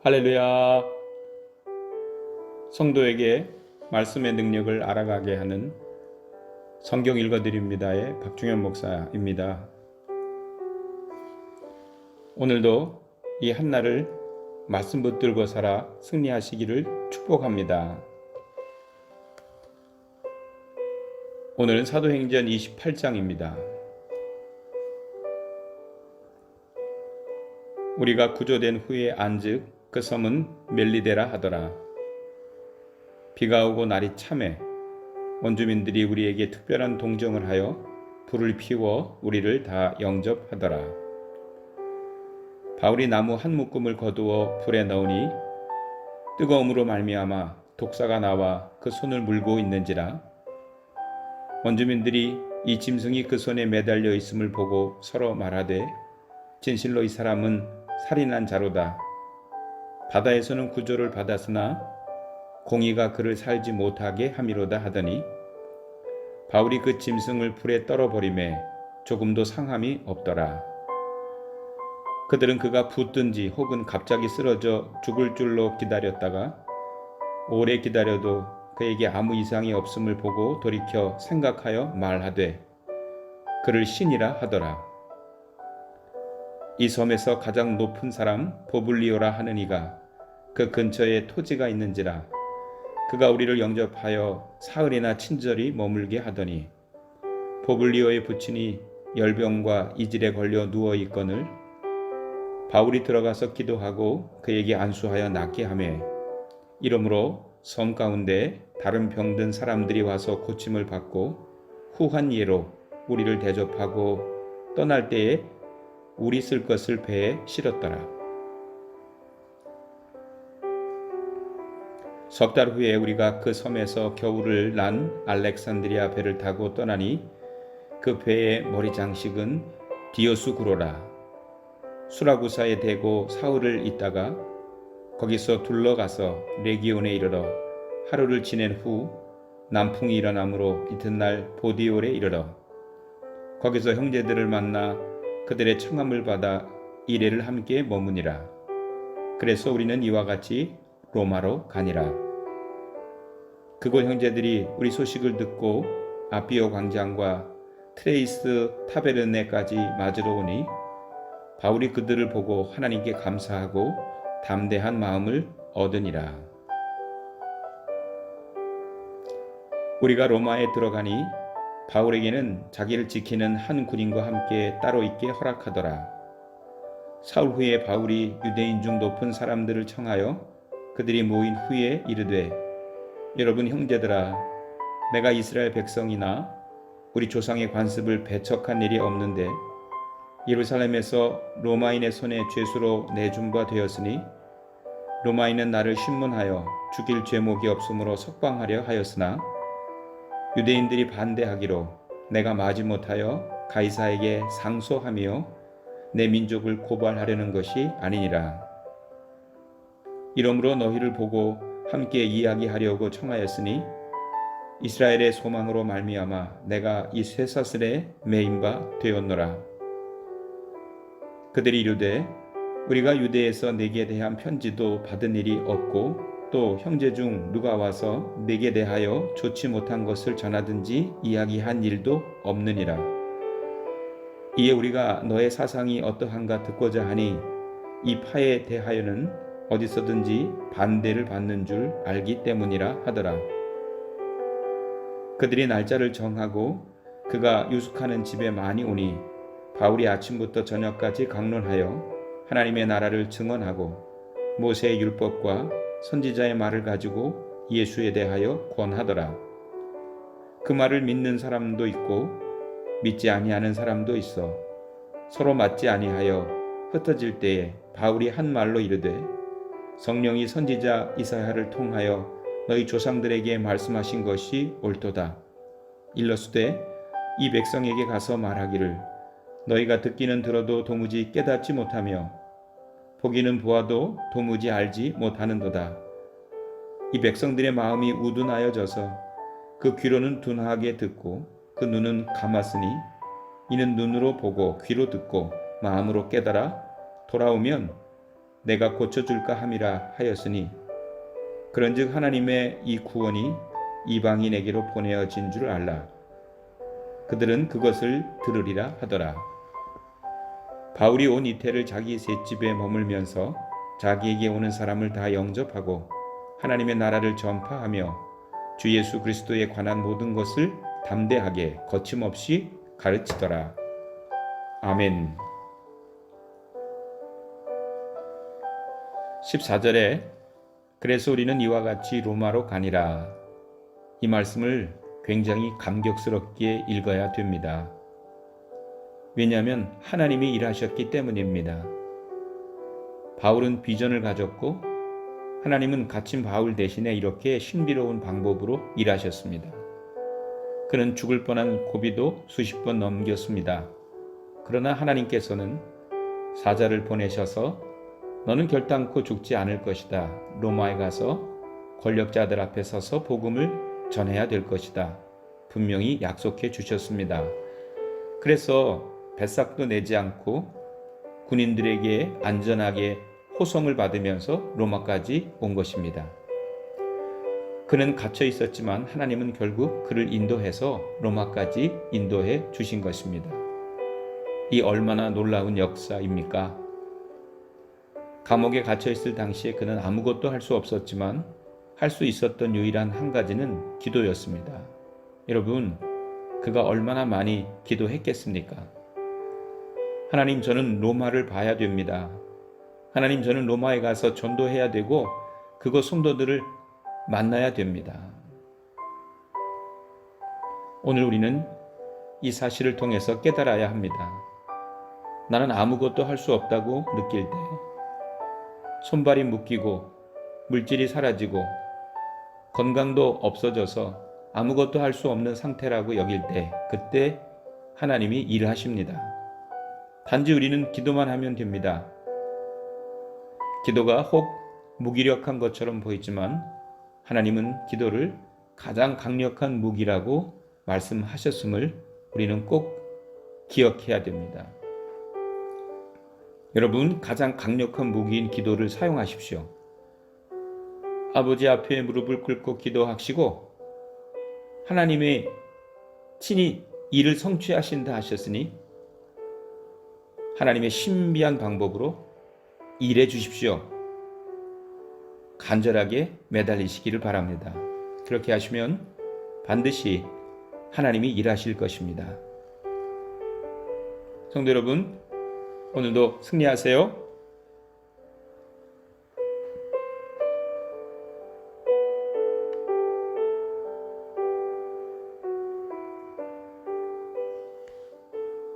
할렐루야. 성도에게 말씀의 능력을 알아가게 하는 성경 읽어드립니다의 박중현 목사입니다. 오늘도 이 한날을 말씀 붙들고 살아 승리하시기를 축복합니다. 오늘은 사도행전 28장입니다. 우리가 구조된 후에 안즉 그 섬은 멜리데라 하더라. 비가 오고 날이 참해 원주민들이 우리에게 특별한 동정을 하여 불을 피워 우리를 다 영접하더라. 바울이 나무 한 묶음을 거두어 불에 넣으니 뜨거움으로 말미암아 독사가 나와 그 손을 물고 있는지라. 원주민들이 이 짐승이 그 손에 매달려 있음을 보고 서로 말하되 진실로 이 사람은 살인한 자로다. 바다에서는 구조를 받았으나 공의가 그를 살지 못하게 함이로다 하더니 바울이 그 짐승을 불에 떨어버리매 조금도 상함이 없더라. 그들은 그가 붙든지 혹은 갑자기 쓰러져 죽을 줄로 기다렸다가 오래 기다려도 그에게 아무 이상이 없음을 보고 돌이켜 생각하여 말하되 그를 신이라 하더라. 이 섬에서 가장 높은 사람 보블리오라 하는 이가 그 근처에 토지가 있는지라. 그가 우리를 영접하여 사흘이나 친절히 머물게 하더니 보블리오의 부친이 열병과 이질에 걸려 누워 있거늘 바울이 들어가서 기도하고 그에게 안수하여 낫게 하매 이러므로 섬 가운데 다른 병든 사람들이 와서 고침을 받고 후한 예로 우리를 대접하고 떠날 때에 우리 쓸 것을 배에 실었더라. 석 달 후에 우리가 그 섬에서 겨울을 난 알렉산드리아 배를 타고 떠나니 그 배의 머리 장식은 디오스구로라. 수라구사에 대고 사흘을 있다가 거기서 둘러가서 레기온에 이르러 하루를 지낸 후 남풍이 일어나므로 이튿날 보디올에 이르러 거기서 형제들을 만나 그들의 청함을 받아 이레를 함께 머무니라. 그래서 우리는 이와 같이 로마로 가니라. 그곳 형제들이 우리 소식을 듣고 아비오 광장과 트레이스 타베르네까지 맞으러 오니 바울이 그들을 보고 하나님께 감사하고 담대한 마음을 얻으니라. 우리가 로마에 들어가니 바울에게는 자기를 지키는 한 군인과 함께 따로 있게 허락하더라. 사흘 후에 바울이 유대인 중 높은 사람들을 청하여 그들이 모인 후에 이르되 여러분 형제들아, 내가 이스라엘 백성이나 우리 조상의 관습을 배척한 일이 없는데 예루살렘에서 로마인의 손에 죄수로 내준 바 되었으니 로마인은 나를 신문하여 죽일 죄목이 없으므로 석방하려 하였으나 유대인들이 반대하기로 내가 마지못하여 가이사에게 상소하며 내 민족을 고발하려는 것이 아니니라. 이러므로 너희를 보고 함께 이야기하려고 청하였으니 이스라엘의 소망으로 말미암아 내가 이 쇠사슬에 매인 바 되었노라. 그들이 이르되 우리가 유대에서 네게 대한 편지도 받은 일이 없고 또 형제 중 누가 와서 네게 대하여 좋지 못한 것을 전하든지 이야기한 일도 없느니라. 이에 우리가 너의 사상이 어떠한가 듣고자 하니 이 파에 대하여는 어디서든지 반대를 받는 줄 알기 때문이라 하더라. 그들이 날짜를 정하고 그가 유숙하는 집에 많이 오니 바울이 아침부터 저녁까지 강론하여 하나님의 나라를 증언하고 모세의 율법과 선지자의 말을 가지고 예수에 대하여 권하더라. 그 말을 믿는 사람도 있고 믿지 아니하는 사람도 있어 서로 맞지 아니하여 흩어질 때에 바울이 한 말로 이르되 성령이 선지자 이사야를 통하여 너희 조상들에게 말씀하신 것이 옳도다. 일러스되 이 백성에게 가서 말하기를 너희가 듣기는 들어도 도무지 깨닫지 못하며 보기는 보아도 도무지 알지 못하는도다. 이 백성들의 마음이 우둔하여져서 그 귀로는 둔하게 듣고 그 눈은 감았으니 이는 눈으로 보고 귀로 듣고 마음으로 깨달아 돌아오면 내가 고쳐줄까 함이라 하였으니 그런즉 하나님의 이 구원이 이방인에게로 보내어진 줄 알라. 그들은 그것을 들으리라 하더라. 바울이 온 이태를 자기 셋집에 머물면서 자기에게 오는 사람을 다 영접하고 하나님의 나라를 전파하며 주 예수 그리스도에 관한 모든 것을 담대하게 거침없이 가르치더라. 아멘. 14절에 그래서 우리는 이와 같이 로마로 가니라. 이 말씀을 굉장히 감격스럽게 읽어야 됩니다. 왜냐하면 하나님이 일하셨기 때문입니다. 바울은 비전을 가졌고 하나님은 갇힌 바울 대신에 이렇게 신비로운 방법으로 일하셨습니다. 그는 죽을 뻔한 고비도 수십 번 넘겼습니다. 그러나 하나님께서는 사자를 보내셔서 너는 결단코 죽지 않을 것이다. 로마에 가서 권력자들 앞에 서서 복음을 전해야 될 것이다. 분명히 약속해 주셨습니다. 그래서 뱃삭도 내지 않고 군인들에게 안전하게 호송을 받으면서 로마까지 온 것입니다. 그는 갇혀 있었지만 하나님은 결국 그를 인도해서 로마까지 인도해 주신 것입니다. 이 얼마나 놀라운 역사입니까? 감옥에 갇혀 있을 당시에 그는 아무것도 할 수 없었지만 할 수 있었던 유일한 한 가지는 기도였습니다. 여러분, 그가 얼마나 많이 기도했겠습니까? 하나님, 저는 로마를 봐야 됩니다. 하나님, 저는 로마에 가서 전도해야 되고 그곳 성도들을 만나야 됩니다. 오늘 우리는 이 사실을 통해서 깨달아야 합니다. 나는 아무것도 할 수 없다고 느낄 때, 손발이 묶이고 물질이 사라지고 건강도 없어져서 아무것도 할 수 없는 상태라고 여길 때, 그때 하나님이 일하십니다. 단지 우리는 기도만 하면 됩니다. 기도가 혹 무기력한 것처럼 보이지만 하나님은 기도를 가장 강력한 무기라고 말씀하셨음을 우리는 꼭 기억해야 됩니다. 여러분, 가장 강력한 무기인 기도를 사용하십시오. 아버지 앞에 무릎을 꿇고 기도하시고 하나님의 친히 일을 성취하신다 하셨으니 하나님의 신비한 방법으로 일해 주십시오. 간절하게 매달리시기를 바랍니다. 그렇게 하시면 반드시 하나님이 일하실 것입니다. 성도 여러분, 오늘도 승리하세요.